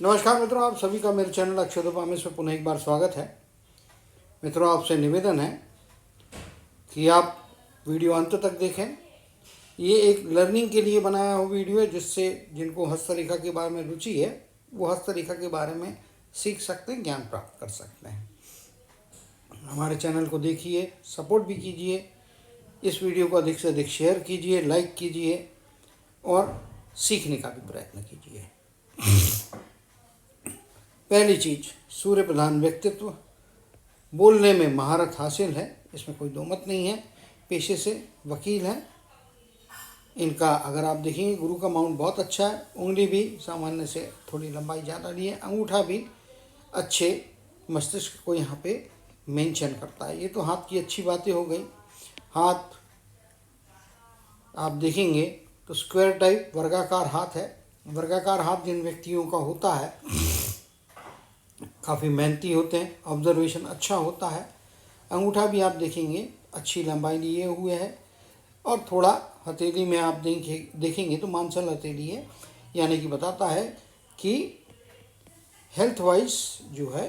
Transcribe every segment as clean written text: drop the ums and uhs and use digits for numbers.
नमस्कार मित्रों, आप सभी का मेरे चैनल अक्षरोपामिस में पुनः एक बार स्वागत है। मित्रों, आपसे निवेदन है कि आप वीडियो अंत तक देखें। ये एक लर्निंग के लिए बनाया हुआ वीडियो है, जिससे जिनको हस्तरेखा के बारे में रुचि है वो हस्तरेखा के बारे में सीख सकते हैं, ज्ञान प्राप्त कर सकते हैं। हमारे चैनल को देखिए, सपोर्ट भी कीजिए, इस वीडियो को अधिक से अधिक शेयर कीजिए, लाइक कीजिए और सीखने का भी प्रयत्न कीजिए। पहली चीज, सूर्य प्रधान व्यक्तित्व, बोलने में महारत हासिल है, इसमें कोई दो मत नहीं है। पेशे से वकील हैं। इनका अगर आप देखेंगे, गुरु का माउंट बहुत अच्छा है। उंगली भी सामान्य से थोड़ी लंबाई ज़्यादा ली है। अंगूठा भी अच्छे मस्तिष्क को यहाँ पे मेंशन करता है। ये तो हाथ की अच्छी बातें हो गई। हाथ आप देखेंगे तो स्क्वायर टाइप वर्गाकार हाथ है। वर्गाकार हाथ जिन व्यक्तियों का होता है काफ़ी मेहनती होते हैं, ऑब्जर्वेशन अच्छा होता है। अंगूठा भी आप देखेंगे अच्छी लंबाई लिए हुए है और थोड़ा हथेली में आप देखेंगे तो मांसल हथेली है, यानी कि बताता है कि हेल्थ वाइज जो है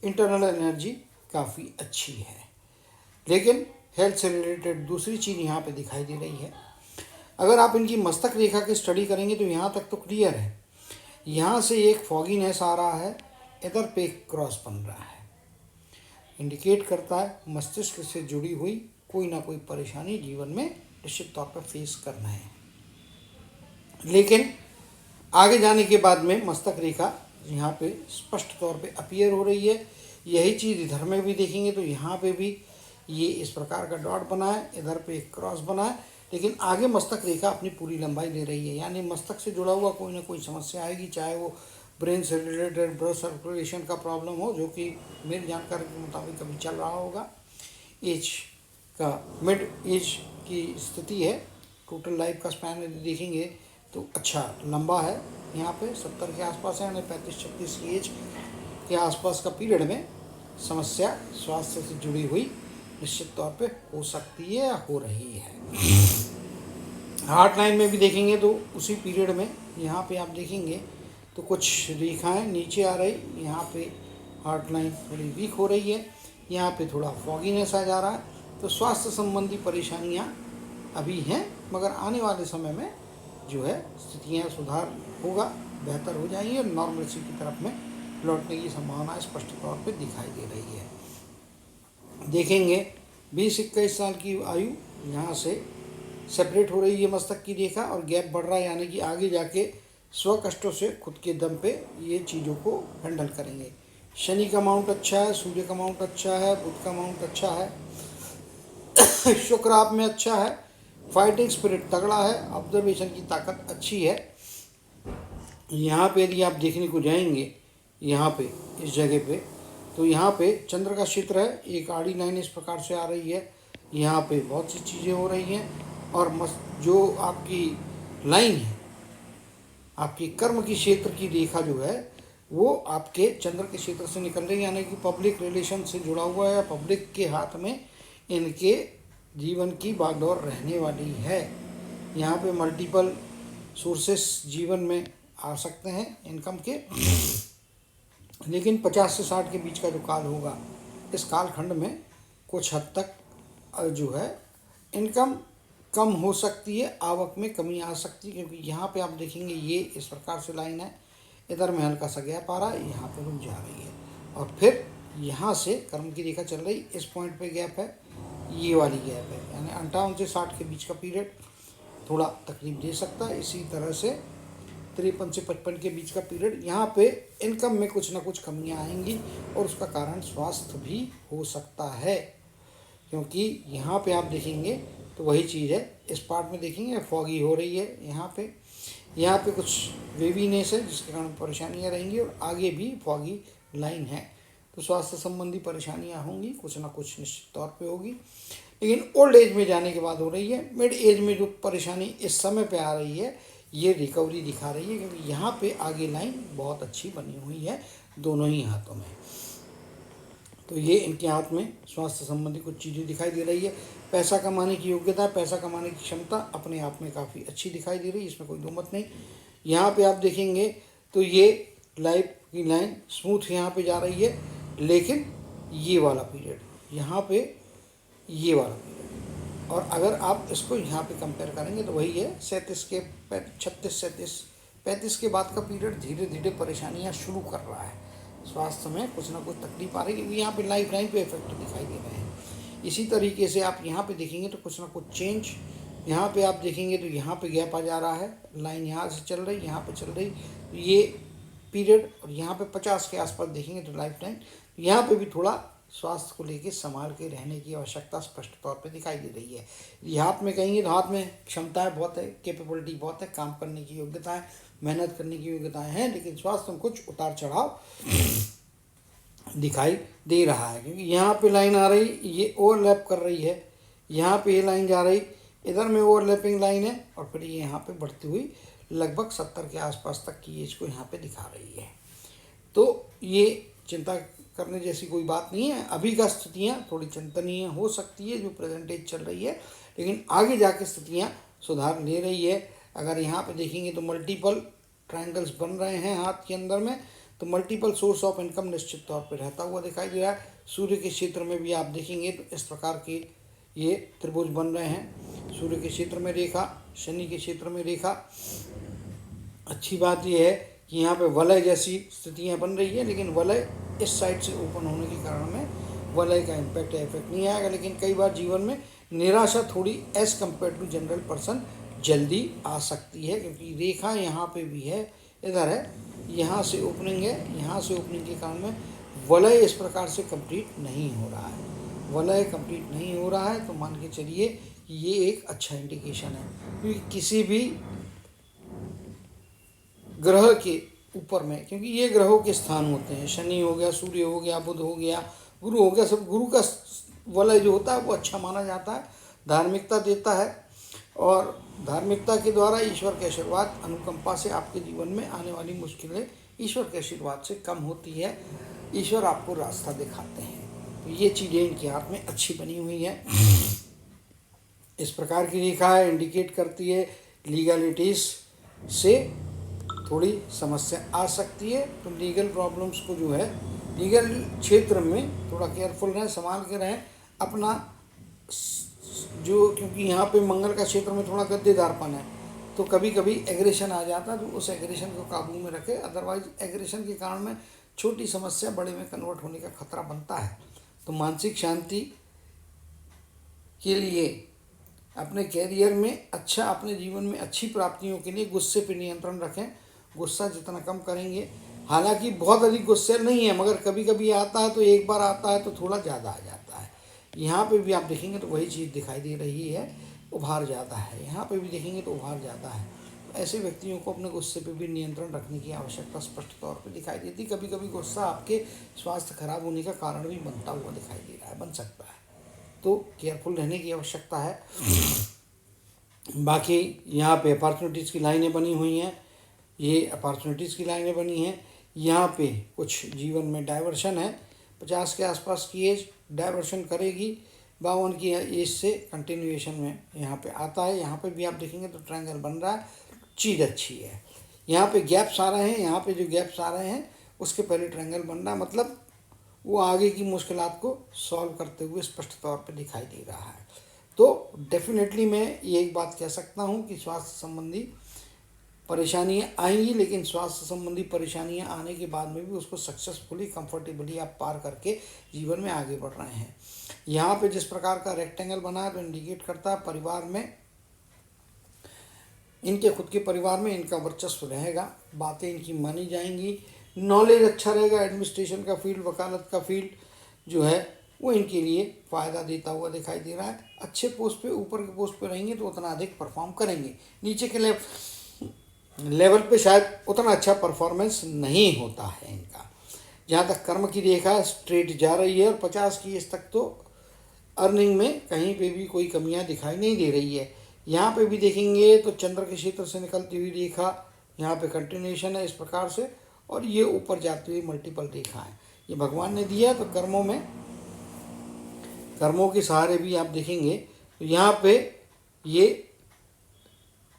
इंटरनल एनर्जी काफ़ी अच्छी है। लेकिन हेल्थ से रिलेटेड दूसरी चीज़ यहाँ पे दिखाई दे रही है। अगर आप इनकी मस्तक रेखा की स्टडी करेंगे तो यहाँ तक तो क्लियर है। यहाँ से एक फॉगीनेस आ रहा है, इधर पे एक क्रॉस बन रहा है, इंडिकेट करता है मस्तिष्क से जुड़ी हुई कोई ना कोई परेशानी जीवन में निश्चित तौर पर फेस करना है। लेकिन आगे जाने के बाद में मस्तक रेखा यहाँ पे स्पष्ट तौर पे अपीयर हो रही है। यही चीज़ इधर में भी देखेंगे तो यहाँ पे भी ये इस प्रकार का डॉट बना है, इधर पे एक क्रॉस बना है। लेकिन आगे मस्तक रेखा अपनी पूरी लंबाई ले रही है, यानी मस्तक से जुड़ा हुआ कोई ना कोई समस्या आएगी, चाहे वो ब्रेन से रिलेटेड ब्लड सर्कुलेशन का प्रॉब्लम हो, जो कि मेरी जानकारी के मुताबिक अभी चल रहा होगा। एज का मिड एज की स्थिति है। टोटल लाइफ का स्पैन यदि देखेंगे तो अच्छा लंबा है, यहाँ पे 70 के आसपास है, यानी 35-36 की एज के आसपास का पीरियड में समस्या स्वास्थ्य से जुड़ी हुई निश्चित तौर पे हो सकती है या हो रही है। हार्ट लाइन में भी देखेंगे तो उसी पीरियड में यहाँ पे आप देखेंगे तो कुछ रेखाएं नीचे आ रही, यहाँ पे हार्ट लाइन थोड़ी वीक हो रही है, यहाँ पे थोड़ा फॉगीनेस आ जा रहा है। तो स्वास्थ्य संबंधी परेशानियाँ अभी हैं, मगर आने वाले समय में जो है स्थितियाँ सुधार होगा, बेहतर हो जाएंगी और नॉर्मलसी की तरफ में लौटने की संभावना स्पष्ट तौर पे दिखाई दे रही है। देखेंगे 20-21 साल की आयु यहाँ से सेपरेट हो रही है मस्तक की रेखा और गैप बढ़ रहा है, यानी कि आगे जाके स्व कष्टों से खुद के दम पे ये चीज़ों को हैंडल करेंगे। शनि का माउंट अच्छा है, सूर्य का माउंट अच्छा है, बुध का माउंट अच्छा है, शुक्र आप में अच्छा है, फाइटिंग स्पिरिट तगड़ा है, ऑब्जर्वेशन की ताकत अच्छी है। यहाँ पे यदि आप देखने को जाएंगे, यहाँ पे इस जगह पे, तो यहाँ पे चंद्र का क्षेत्र है, एक आड़ी लाइन इस प्रकार से आ रही है, यहाँ पे बहुत सी चीज़ें हो रही हैं और जो आपकी लाइन है, आपकी कर्म की क्षेत्र की रेखा जो है वो आपके चंद्र के क्षेत्र से निकल रही है, यानी कि पब्लिक रिलेशन से जुड़ा हुआ है। पब्लिक के हाथ में इनके जीवन की बागडोर रहने वाली है। यहाँ पे मल्टीपल सोर्सेस जीवन में आ सकते हैं इनकम के। लेकिन 50 से 60 के बीच का जो काल होगा, इस कालखंड में कुछ हद तक जो है इनकम कम हो सकती है, आवक में कमी आ सकती है, क्योंकि यहाँ पे आप देखेंगे ये इस प्रकार से लाइन है, इधर में हल्का सा गैप आ रहा है, यहाँ पे रुक जा रही है और फिर यहाँ से कर्म की रेखा चल रही, इस पॉइंट पे गैप है, ये वाली गैप है, यानी 58 से 60 के बीच का पीरियड थोड़ा तकलीफ दे सकता है। इसी तरह से 53 से 55 के बीच का पीरियड, यहाँ पे इनकम में कुछ ना कुछ कमियाँ आएंगी और उसका कारण स्वास्थ्य भी हो सकता है, क्योंकि यहाँ पे आप देखेंगे तो वही चीज़ है। इस पार्ट में देखेंगे फॉगी हो रही है, यहाँ पे कुछ वेवीनेस है जिसके कारण परेशानियाँ रहेंगी और आगे भी फॉगी लाइन है, तो स्वास्थ्य संबंधी परेशानियाँ होंगी, कुछ ना कुछ निश्चित तौर पे होगी। लेकिन ओल्ड एज में जाने के बाद हो रही है। मिड एज में जो परेशानी इस समय पे आ रही है, ये रिकवरी दिखा रही है, क्योंकि यहाँ पे आगे लाइन बहुत अच्छी बनी हुई है दोनों ही हाथों में। तो ये इनके हाथ में स्वास्थ्य संबंधी कुछ चीज़ें दिखाई दे रही है। पैसा कमाने की योग्यता, पैसा कमाने की क्षमता अपने आप में काफ़ी अच्छी दिखाई दे रही है, इसमें कोई दो मत नहीं। यहाँ पे आप देखेंगे तो ये लाइफ की लाइन स्मूथ यहाँ पे जा रही है, लेकिन ये वाला पीरियड यहाँ पे, ये वाला पीरियड, और अगर आप इसको यहाँ पे कंपेयर करेंगे तो वही है 37 के 36 37 35 के बाद का पीरियड धीरे धीरे परेशानियाँ शुरू कर रहा है। स्वास्थ्य में कुछ ना कुछ तकलीफ आ रही है, क्योंकि यहाँ पे लाइफ लाइन पे इफेक्ट दिखाई दे रहे हैं। इसी तरीके से आप यहाँ पे देखेंगे तो कुछ ना कुछ चेंज, यहाँ पे आप देखेंगे तो यहाँ पे गैप आ जा रहा है, लाइन यहाँ से चल रही, यहाँ पे चल रही, तो ये पीरियड, और यहाँ पे 50 के आसपास देखेंगे तो लाइफ लाइन, यहाँ पे भी थोड़ा स्वास्थ्य को लेके संभाल के रहने की आवश्यकता स्पष्ट तौर पे दिखाई दे रही है। ये हाथ में कहेंगे तो हाथ में क्षमताएं बहुत है, कैपेबिलिटी बहुत है, काम करने की योग्यता है, मेहनत करने की योग्यताएं हैं, लेकिन स्वास्थ्य में कुछ उतार चढ़ाव दिखाई दे रहा है। क्योंकि यहाँ पे लाइन आ रही, ये ओवरलैप कर रही है, यहाँ पे ये लाइन जा रही, इधर में ओवरलैपिंग लाइन है, और फिर ये यहाँ पे बढ़ती हुई लगभग 70 के आसपास तक की एज को यहाँ पे दिखा रही है। तो ये चिंता करने जैसी कोई बात नहीं है। अभी का स्थितियाँ थोड़ी चिंतनीय हो सकती है जो प्रेजेंट एज चल रही है, लेकिन आगे जाके स्थितियाँ सुधार ले रही है। अगर यहाँ पे देखेंगे तो मल्टीपल ट्रायंगल्स बन रहे हैं हाथ के अंदर में, तो मल्टीपल सोर्स ऑफ इनकम निश्चित तौर पे रहता हुआ दिखाई दे रहा है। सूर्य के क्षेत्र में भी आप देखेंगे तो इस प्रकार के ये त्रिभुज बन रहे हैं, सूर्य के क्षेत्र में रेखा, शनि के क्षेत्र में रेखा। अच्छी बात यह है कि यहाँ पे वलय जैसी स्थितियाँ बन रही है, लेकिन वलय इस साइड से ओपन होने के कारण में वलय का इम्पैक्ट या इफेक्ट नहीं आएगा। लेकिन कई बार जीवन में निराशा थोड़ी as compare to general person जल्दी आ सकती है, क्योंकि रेखा यहाँ पे भी है, इधर है, यहाँ से ओपनिंग है, यहाँ से ओपनिंग के कारण में वलय इस प्रकार से कंप्लीट नहीं हो रहा है। वलय कंप्लीट नहीं हो रहा है तो मान के चलिए कि ये एक अच्छा इंडिकेशन है, क्योंकि किसी भी ग्रह के ऊपर में, क्योंकि ये ग्रहों के स्थान होते हैं, शनि हो गया, सूर्य हो गया, बुध हो गया, गुरु हो गया, सब गुरु का वलय जो होता है वो अच्छा माना जाता है, धार्मिकता देता है, और धार्मिकता के द्वारा ईश्वर के आशीर्वाद, अनुकंपा से आपके जीवन में आने वाली मुश्किलें ईश्वर के आशीर्वाद से कम होती है, ईश्वर आपको रास्ता दिखाते हैं। तो ये चीज़ें इनके हाथ में अच्छी बनी हुई है। इस प्रकार की रेखा इंडिकेट करती है लीगलिटीज़ से थोड़ी समस्या आ सकती है, तो लीगल प्रॉब्लम्स को जो है, लीगल क्षेत्र में थोड़ा केयरफुल रहें, संभाल के रहें अपना जो, क्योंकि यहाँ पे मंगल का क्षेत्र में थोड़ा गद्देदारपन है, तो कभी कभी एग्रेशन आ जाता है, तो उस एग्रेशन को काबू में रखें। अदरवाइज एग्रेशन के कारण में छोटी समस्या बड़े में कन्वर्ट होने का खतरा बनता है। तो मानसिक शांति के लिए, अपने कैरियर में अच्छा, अपने जीवन में अच्छी प्राप्तियों के लिए गुस्से पर नियंत्रण रखें। गुस्सा जितना कम करेंगे, हालांकि बहुत अधिक गुस्से नहीं है, मगर कभी कभी आता है, तो एक बार आता है तो थोड़ा ज़्यादा आ जाता है। यहाँ पे भी आप देखेंगे तो वही चीज़ दिखाई दे रही है, उभार जाता है, यहाँ पे भी देखेंगे तो उभार जाता है। तो ऐसे व्यक्तियों को अपने गुस्से पे भी नियंत्रण रखने की आवश्यकता स्पष्ट तौर पे दिखाई देती। कभी कभी गुस्सा आपके स्वास्थ्य खराब होने का कारण भी बनता हुआ दिखाई दे रहा है, बन सकता है, तो केयरफुल रहने की आवश्यकता है। बाकी यहाँ पे अपॉर्चुनिटीज़ की लाइनें बनी हुई हैं, ये अपॉर्चुनिटीज़ की लाइनें बनी हैं। यहाँ पे कुछ जीवन में डाइवर्शन है, 50 के आसपास की एज डाइवर्शन करेगी, 52 की एज से कंटिन्यूएशन में यहाँ पे आता है। यहाँ पे भी आप देखेंगे तो ट्रायंगल बन रहा है, चीज़ अच्छी है। यहाँ पे गैप्स आ रहे हैं, यहाँ पे जो गैप्स आ रहे हैं उसके पहले ट्रायंगल बन रहा है, मतलब वो आगे की मुश्किलात को सॉल्व करते हुए स्पष्ट तौर पे दिखाई दे रहा है। तो डेफिनेटली मैं ये एक बात कह सकता हूँ कि स्वास्थ्य संबंधी परेशानियाँ आएंगी, लेकिन स्वास्थ्य संबंधी परेशानियाँ आने के बाद में भी उसको सक्सेसफुली, कंफर्टेबली आप पार करके जीवन में आगे बढ़ रहे हैं। यहाँ पे जिस प्रकार का रेक्टेंगल बना है तो इंडिकेट करता है परिवार में, इनके खुद के परिवार में इनका वर्चस्व रहेगा, बातें इनकी मानी जाएंगी, नॉलेज अच्छा रहेगा, एडमिनिस्ट्रेशन का फील्ड, वकालत का फील्ड जो है वो इनके लिए फ़ायदा देता हुआ दिखाई दे रहा है। अच्छे पोस्ट पे, ऊपर के पोस्ट पे रहेंगे तो उतना अधिक परफॉर्म करेंगे, नीचे के लेवल पे शायद उतना अच्छा परफॉर्मेंस नहीं होता है इनका। जहाँ तक कर्म की रेखा स्ट्रेट जा रही है, और 50 की एज तक तो अर्निंग में कहीं पे भी कोई कमियां दिखाई नहीं दे रही है। यहाँ पे भी देखेंगे तो चंद्र के क्षेत्र से निकलती हुई रेखा यहाँ पे कंटिन्यूएशन है इस प्रकार से, और ये ऊपर जाती हुई मल्टीपल रेखा है, ये भगवान ने दिया। तो कर्मों में, कर्मों के सहारे भी आप देखेंगे तो यहाँ पे ये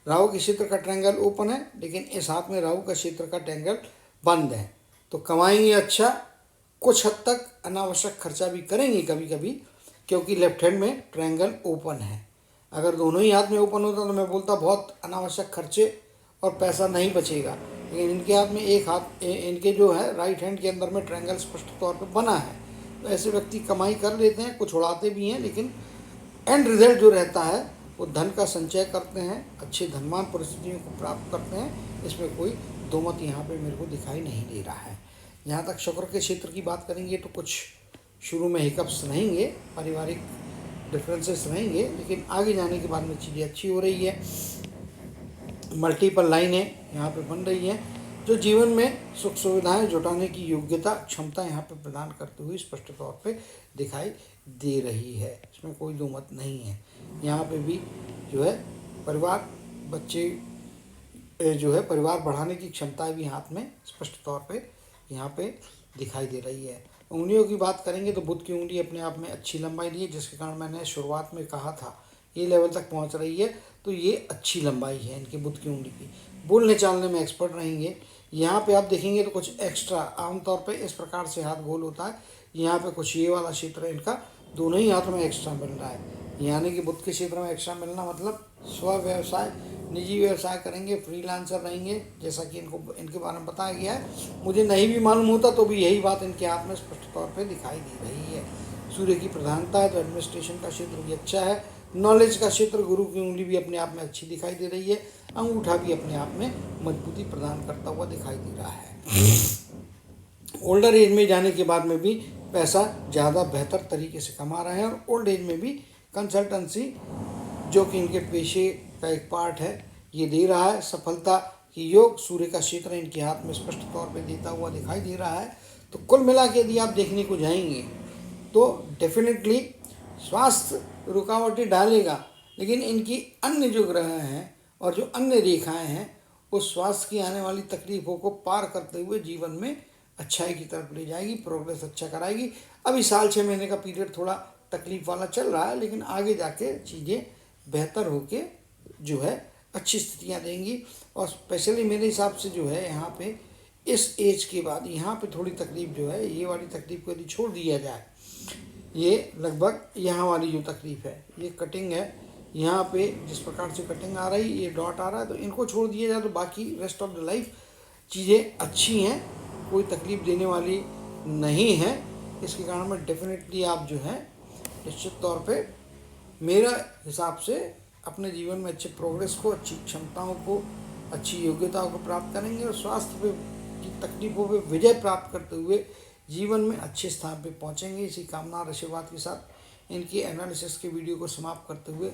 राहु के क्षेत्र का ट्रायंगल ओपन है, लेकिन इस हाथ में राहु का क्षेत्र का ट्रायंगल बंद है। तो कमाएंगे अच्छा, कुछ हद तक अनावश्यक खर्चा भी करेंगे कभी कभी, क्योंकि लेफ्ट हैंड में ट्रायंगल ओपन है। अगर दोनों ही हाथ में ओपन होता तो मैं बोलता बहुत अनावश्यक खर्चे और पैसा नहीं बचेगा, लेकिन इनके हाथ में एक हाथ, इनके जो है राइट हैंड के अंदर में ट्रायंगल स्पष्ट तौर पर बना है। तो ऐसे व्यक्ति कमाई कर लेते हैं, कुछ उड़ाते भी हैं, लेकिन एंड रिजल्ट जो रहता है वो धन का संचय करते हैं, अच्छे धनवान परिस्थितियों को प्राप्त करते हैं। इसमें कोई दो मत यहाँ पे मेरे को दिखाई नहीं दे रहा है। जहाँ तक शुक्र के क्षेत्र की बात करेंगे तो कुछ शुरू में हिकअप्स रहेंगे, पारिवारिक डिफरेंसेस रहेंगे, लेकिन आगे जाने के बाद में चीज़ें अच्छी हो रही है। मल्टीपल लाइनें यहाँ पे बन रही हैं जो जीवन में सुख सुविधाएं जुटाने की योग्यता क्षमता यहाँ पे प्रदान करते हुए स्पष्ट तौर पे दिखाई दे रही है। इसमें कोई दो मत नहीं है। यहाँ पे भी जो है परिवार, बच्चे जो है परिवार बढ़ाने की क्षमताएं भी हाथ में स्पष्ट तौर पे यहाँ पे दिखाई दे रही है। उंगलियों की बात करेंगे तो बुध की उंगली अपने आप में अच्छी लंबाई दी है, जिसके कारण मैंने शुरुआत में कहा था ये लेवल तक पहुँच रही है, तो ये अच्छी लंबाई है इनके बुध की उंगली की। बोलने चालने में एक्सपर्ट रहेंगे। यहाँ पे आप देखेंगे तो कुछ एक्स्ट्रा, आमतौर पे इस प्रकार से हाथ गोल होता है, यहाँ पे कुछ ये वाला क्षेत्र है इनका, दोनों ही हाथों में एक्स्ट्रा मिल रहा है। यानी कि बुध के क्षेत्र में एक्स्ट्रा मिलना मतलब स्व व्यवसाय, निजी व्यवसाय करेंगे, फ्रीलांसर रहेंगे, जैसा कि इनको इनके बारे में बताया गया है। मुझे नहीं भी मालूम होता तो भी यही बात इनके हाथ में स्पष्ट तौर पर दिखाई दे रही है। सूर्य की प्रधानता है तो एडमिनिस्ट्रेशन का क्षेत्र भी अच्छा है। नॉलेज का क्षेत्र, गुरु की उंगली भी अपने आप में अच्छी दिखाई दे रही है। अंगूठा भी अपने आप में मजबूती प्रदान करता हुआ दिखाई दे रहा है। ओल्डर एज में जाने के बाद में भी पैसा ज़्यादा बेहतर तरीके से कमा रहे हैं, और ओल्ड एज में भी कंसल्टेंसी, जो कि इनके पेशे का एक पार्ट है, ये दे रहा है। सफलता की योग सूर्य का क्षेत्र इनके हाथ में स्पष्ट तौर पे देता हुआ दिखाई दे रहा है। तो कुल मिला के यदि आप देखने को जाएंगे तो डेफिनेटली स्वास्थ्य रुकावटें डालेगा, लेकिन इनकी अन्य जो ग्रह हैं और जो अन्य रेखाएं हैं उस स्वास्थ्य की आने वाली तकलीफों को पार करते हुए जीवन में अच्छाई की तरफ ले जाएगी, प्रोग्रेस अच्छा कराएगी। अभी साल 6 महीने का पीरियड थोड़ा तकलीफ वाला चल रहा है, लेकिन आगे जाके चीज़ें बेहतर होके जो है अच्छी स्थितियाँ देंगी। और स्पेशली मेरे हिसाब से जो है यहाँ पे इस एज के बाद यहाँ पे थोड़ी तकलीफ जो है, ये वाली तकलीफ को यदि छोड़ दिया जाए, ये लगभग यहाँ वाली जो तकलीफ है, ये कटिंग है, यहाँ पे जिस प्रकार से कटिंग आ रही, ये डॉट आ रहा है, तो इनको छोड़ दिया जाए तो बाकी रेस्ट ऑफ द लाइफ चीज़ें अच्छी हैं, कोई तकलीफ देने वाली नहीं है। इसके कारण में डेफिनेटली आप जो है निश्चित तौर पे मेरा हिसाब से अपने जीवन में अच्छे प्रोग्रेस को, अच्छी क्षमताओं को, अच्छी योग्यताओं को प्राप्त करेंगे, और स्वास्थ्य पे की तकलीफों पे विजय प्राप्त करते हुए जीवन में अच्छे स्थान पे पहुंचेंगे। इसी कामना और आशीर्वाद के साथ इनकी एनालिसिस के वीडियो को समाप्त करते हुए